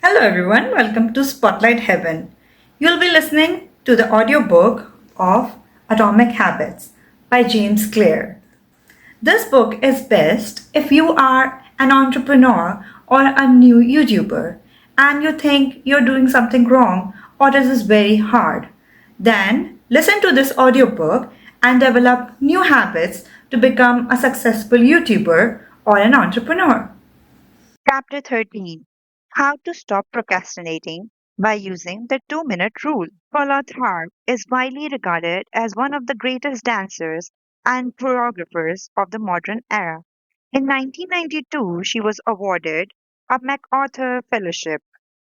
Hello everyone, welcome to Spotlight Heaven. You'll be listening to the audiobook of Atomic Habits by James Clear. This book is best if you are an entrepreneur or a new YouTuber and you think you're doing something wrong or this is very hard. Then listen to this audiobook and develop new habits to become a successful YouTuber or an entrepreneur. Chapter 13: How to Stop Procrastinating by Using the 2-Minute Rule. Paula Tharp is widely regarded as one of the greatest dancers and choreographers of the modern era. In 1992, she was awarded a MacArthur Fellowship,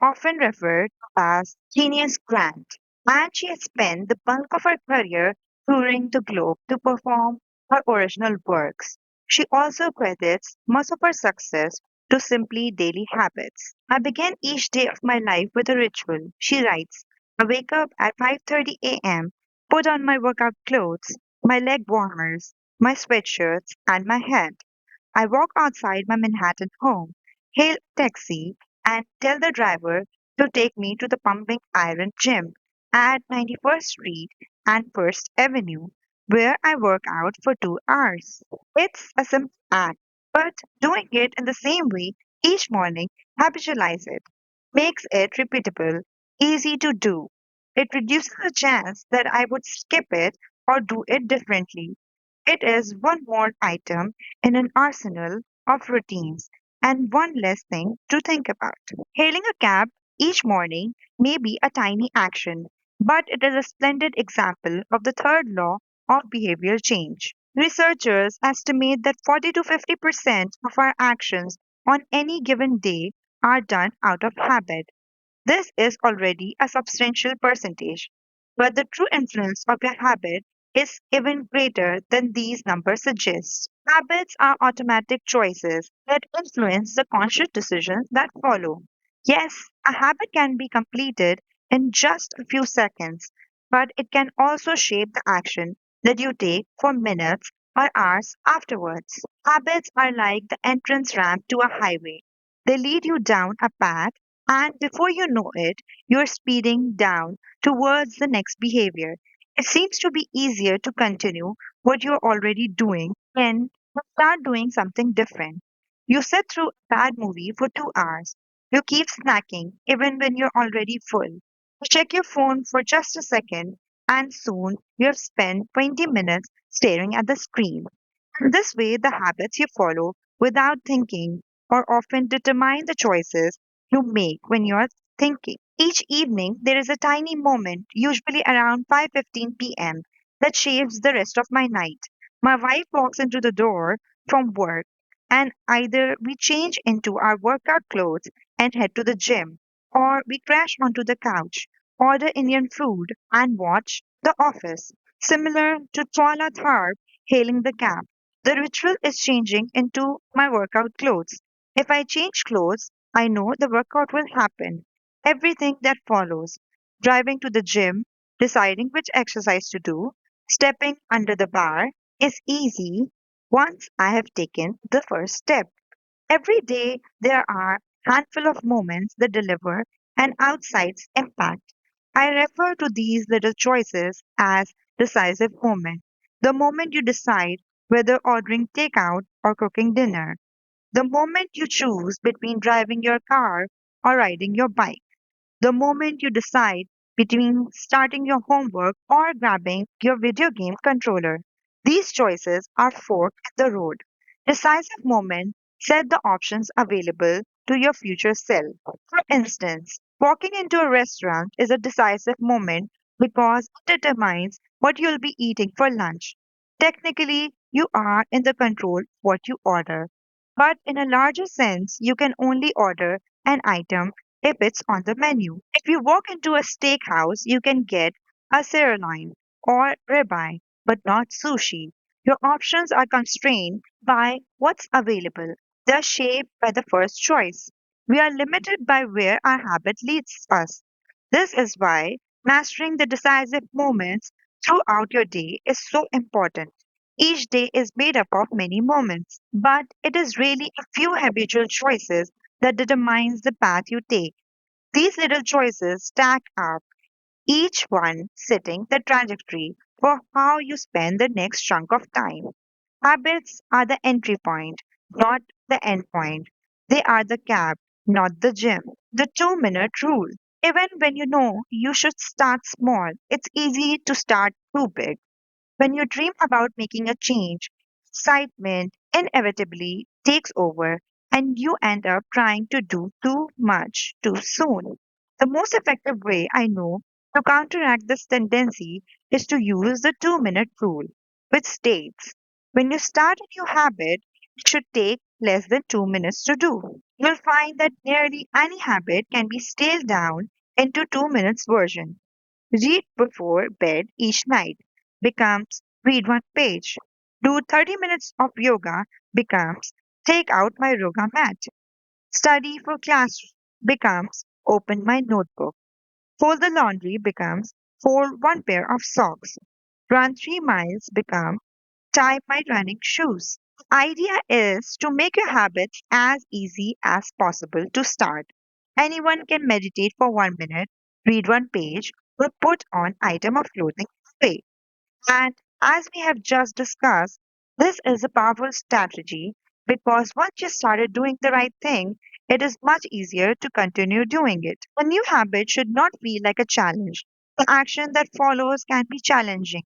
often referred to as Genius Grant, and she has spent the bulk of her career touring the globe to perform her original works. She also credits most of her success to simply daily habits. I begin each day of my life with a ritual. She writes, I wake up at 5:30 a.m., put on my workout clothes, my leg warmers, my sweatshirts, and my hat. I walk outside my Manhattan home, hail a taxi, and tell the driver to take me to the Pumping Iron Gym at 91st Street and First Avenue, where I work out for 2 hours. It's a simple act, but doing it in the same way each morning habitualize it, makes it repeatable, easy to do. It reduces the chance that I would skip it or do it differently. It is one more item in an arsenal of routines and one less thing to think about. Hailing a cab each morning may be a tiny action, but it is a splendid example of the third law of behavioral change. Researchers estimate that 40 to 50% of our actions on any given day are done out of habit. This is already a substantial percentage, but the true influence of your habit is even greater than these numbers suggest. Habits are automatic choices that influence the conscious decisions that follow. Yes, a habit can be completed in just a few seconds, but it can also shape the action that you take for minutes or hours afterwards. Habits are like the entrance ramp to a highway. They lead you down a path, and before you know it, you're speeding down towards the next behavior. It seems to be easier to continue what you're already doing than to start doing something different. You sit through a bad movie for 2 hours. You keep snacking even when you're already full. You check your phone for just a second, and soon you have spent 20 minutes staring at the screen. In this way, the habits you follow without thinking or often determine the choices you make when you're thinking. Each evening, there is a tiny moment, usually around 5:15 p.m., that shapes the rest of my night. My wife walks into the door from work, and either we change into our workout clothes and head to the gym, or we crash onto the couch, order Indian food, and watch The Office. Similar to Twala Tharp hailing the cab, the ritual is changing into my workout clothes. If I change clothes, I know the workout will happen. Everything that follows, driving to the gym, deciding which exercise to do, stepping under the bar, is easy once I have taken the first step. Every day there are handful of moments that deliver an outside impact. I refer to these little choices as decisive moment. The moment you decide whether ordering takeout or cooking dinner. The moment you choose between driving your car or riding your bike. The moment you decide between starting your homework or grabbing your video game controller. These choices are fork in the road. Decisive moments set the options available to your future self. For instance, walking into a restaurant is a decisive moment because it determines what you'll be eating for lunch. Technically, you are in the control of what you order. But in a larger sense, you can only order an item if it's on the menu. If you walk into a steakhouse, you can get a sirloin or ribeye, but not sushi. Your options are constrained by what's available. They're shaped by the first choice. We are limited by where our habit leads us. This is why mastering the decisive moments throughout your day is so important. Each day is made up of many moments, but it is really a few habitual choices that determines the path you take. These little choices stack up, each one setting the trajectory for how you spend the next chunk of time. Habits are the entry point, not the end point. They are the cab, not the gym. The 2 minute rule. Even when you know you should start small, it's easy to start too big. When you dream about making a change, excitement inevitably takes over and you end up trying to do too much too soon. The most effective way I know to counteract this tendency is to use the 2 minute rule, which states when you start a new habit, it should take less than 2 minutes to do. You'll find that nearly any habit can be scaled down into 2 minutes version. Read before bed each night becomes read one page. Do 30 minutes of yoga becomes take out my yoga mat. Study for class becomes open my notebook. Fold the laundry becomes fold one pair of socks. Run 3 miles becomes tie my running shoes. The idea is to make your habits as easy as possible to start. Anyone can meditate for 1 minute, read one page, or put on item of clothing away. And as we have just discussed, this is a powerful strategy because once you started doing the right thing, it is much easier to continue doing it. A new habit should not feel like a challenge. The action that follows can be challenging,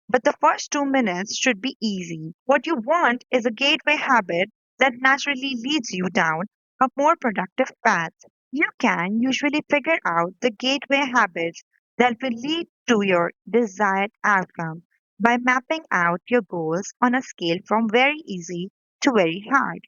but the first 2 minutes should be easy. What you want is a gateway habit that naturally leads you down a more productive path. You can usually figure out the gateway habits that will lead to your desired outcome by mapping out your goals on a scale from very easy to very hard.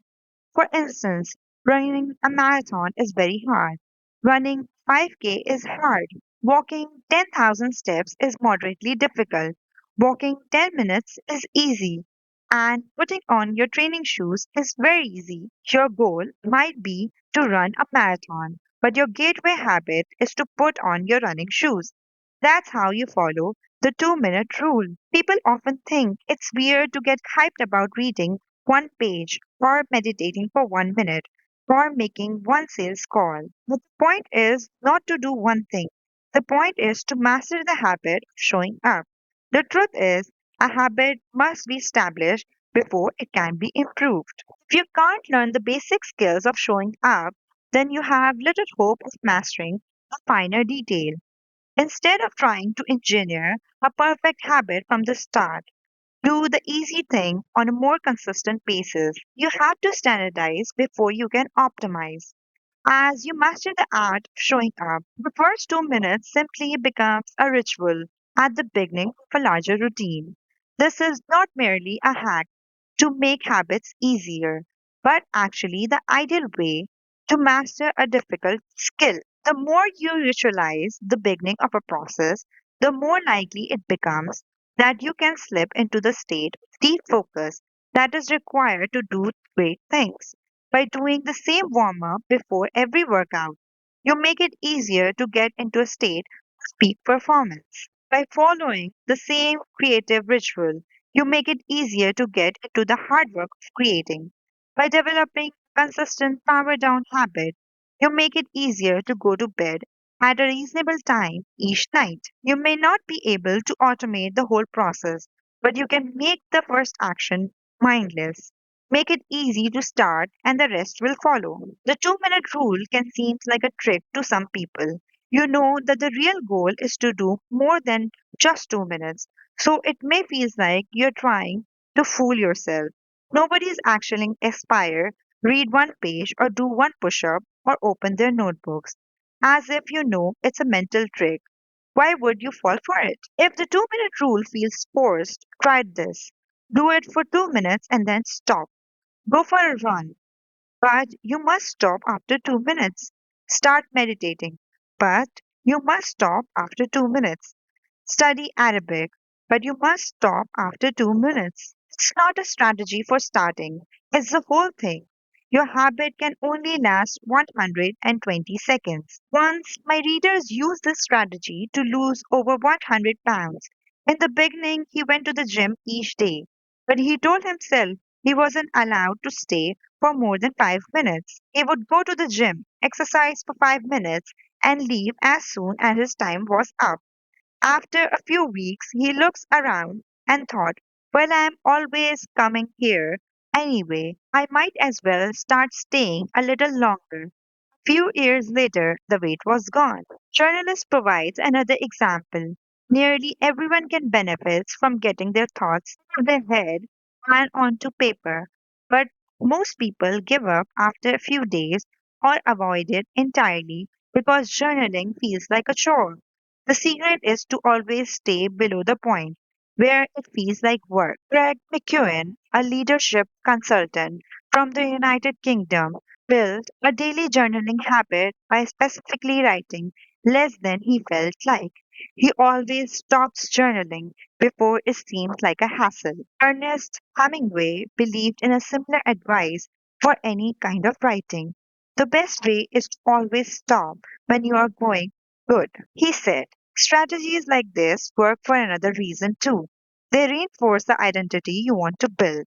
For instance, running a marathon is very hard. Running 5K is hard. Walking 10,000 steps is moderately difficult. Walking 10 minutes is easy. And putting on your training shoes is very easy. Your goal might be to run a marathon, but your gateway habit is to put on your running shoes. That's how you follow the 2 minute rule. People often think it's weird to get hyped about reading one page or meditating for 1 minute or making one sales call. But the point is not to do one thing. The point is to master the habit of showing up. The truth is, a habit must be established before it can be improved. If you can't learn the basic skills of showing up, then you have little hope of mastering a finer detail. Instead of trying to engineer a perfect habit from the start, do the easy thing on a more consistent basis. You have to standardize before you can optimize. As you master the art of showing up, the first 2 minutes simply becomes a ritual at the beginning of a larger routine. This is not merely a hack to make habits easier, but actually the ideal way to master a difficult skill. The more you ritualize the beginning of a process, the more likely it becomes that you can slip into the state of deep focus that is required to do great things. By doing the same warm up before every workout, you make it easier to get into a state of peak performance. By following the same creative ritual, you make it easier to get into the hard work of creating. By developing a consistent power down habit, you make it easier to go to bed at a reasonable time each night. You may not be able to automate the whole process, but you can make the first action mindless. Make it easy to start and the rest will follow. The 2 minute rule can seem like a trick to some people. You know that the real goal is to do more than just 2 minutes. So it may feel like you're trying to fool yourself. Nobody's actually aspire, read one page or do one push up or open their notebooks. As if you know it's a mental trick. Why would you fall for it? If the 2 minute rule feels forced, try this. Do it for 2 minutes and then stop. Go for a run, but you must stop after 2 minutes. Start meditating, but you must stop after 2 minutes. Study Arabic, but you must stop after 2 minutes. It's not a strategy for starting, it's the whole thing. Your habit can only last 120 seconds. Once my readers used this strategy to lose over 100 pounds. In the beginning, he went to the gym each day, but he told himself he wasn't allowed to stay for more than 5 minutes. He would go to the gym, exercise for 5 minutes, and leave as soon as his time was up. After a few weeks, he looks around and thought, well, I'm always coming here anyway. I might as well start staying a little longer. Few years later, the weight was gone. Journalist provides another example. Nearly everyone can benefit from getting their thoughts out of their head and onto paper, but most people give up after a few days or avoid it entirely because journaling feels like a chore. The secret is to always stay below the point where it feels like work. Greg McEwen, a leadership consultant from the United Kingdom, built a daily journaling habit by specifically writing less than he felt like. He always stops journaling before it seems like a hassle. Ernest Hemingway believed in a similar advice for any kind of writing. The best way is to always stop when you are going good. He said, strategies like this work for another reason too. They reinforce the identity you want to build.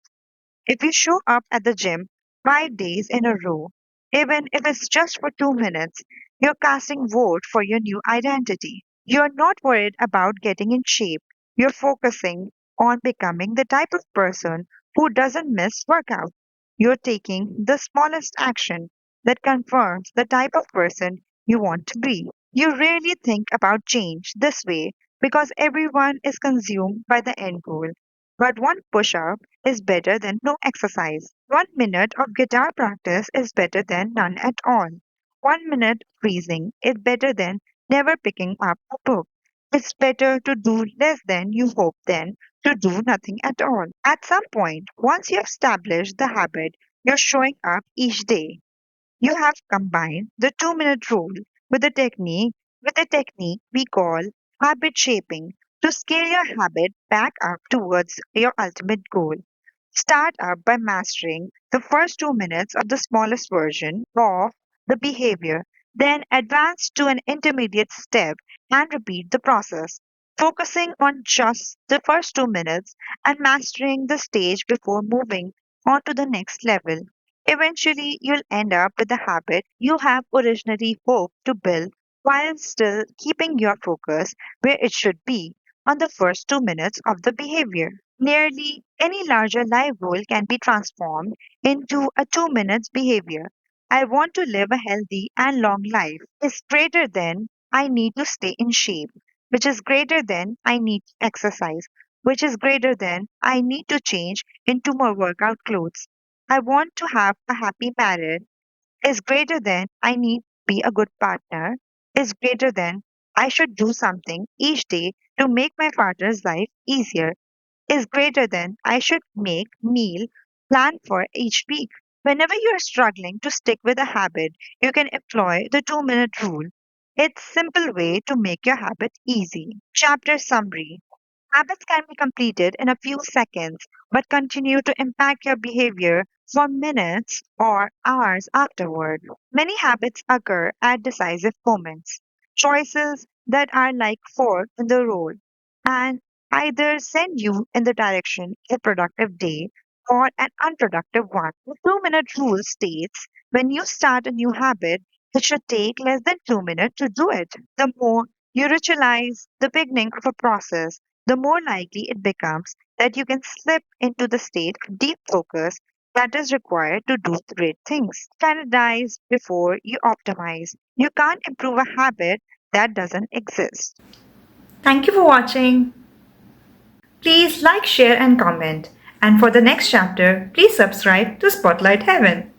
If you show up at the gym 5 days in a row, even if it's just for 2 minutes, you're casting vote for your new identity. You're not worried about getting in shape. You're focusing on becoming the type of person who doesn't miss workout. You're taking the smallest action that confirms the type of person you want to be. You rarely think about change this way because everyone is consumed by the end goal. But one push up is better than no exercise. 1 minute of guitar practice is better than none at all. 1 minute freezing is better than never picking up a book. It's better to do less than you hope than to do nothing at all. At some point, once you have established the habit, you're showing up each day. You have combined the 2 minute rule with a technique we call habit shaping to scale your habit back up towards your ultimate goal. Start up by mastering the first 2 minutes of the smallest version of the behavior, then advance to an intermediate step and repeat the process, focusing on just the first 2 minutes and mastering the stage before moving on to the next level. Eventually, you'll end up with the habit you have originally hoped to build while still keeping your focus where it should be on the first 2 minutes of the behavior. Nearly any larger life goal can be transformed into a 2 minutes behavior. I want to live a healthy and long life is greater than I need to stay in shape, which is greater than I need to exercise, which is greater than I need to change into more workout clothes. I want to have a happy marriage is greater than I need to be a good partner is greater than I should do something each day to make my partner's life easier is greater than I should make meal plan for each week. Whenever you are struggling to stick with a habit, you can employ the 2 minute rule. It's simple way to make your habit easy. Chapter summary. Habits can be completed in a few seconds but continue to impact your behavior for minutes or hours afterward. Many habits occur at decisive moments, choices that are like fork in the road and either send you in the direction of a productive day or an unproductive one. The 2 minute rule states when you start a new habit, it should take less than 2 minutes to do it. The more you ritualize the beginning of a process, the more likely it becomes that you can slip into the state of deep focus that is required to do great things. Standardize before you optimize. You can't improve a habit that doesn't exist. Thank you for watching. Please like, share, and comment. And for the next chapter, please subscribe to Spotlight Heaven.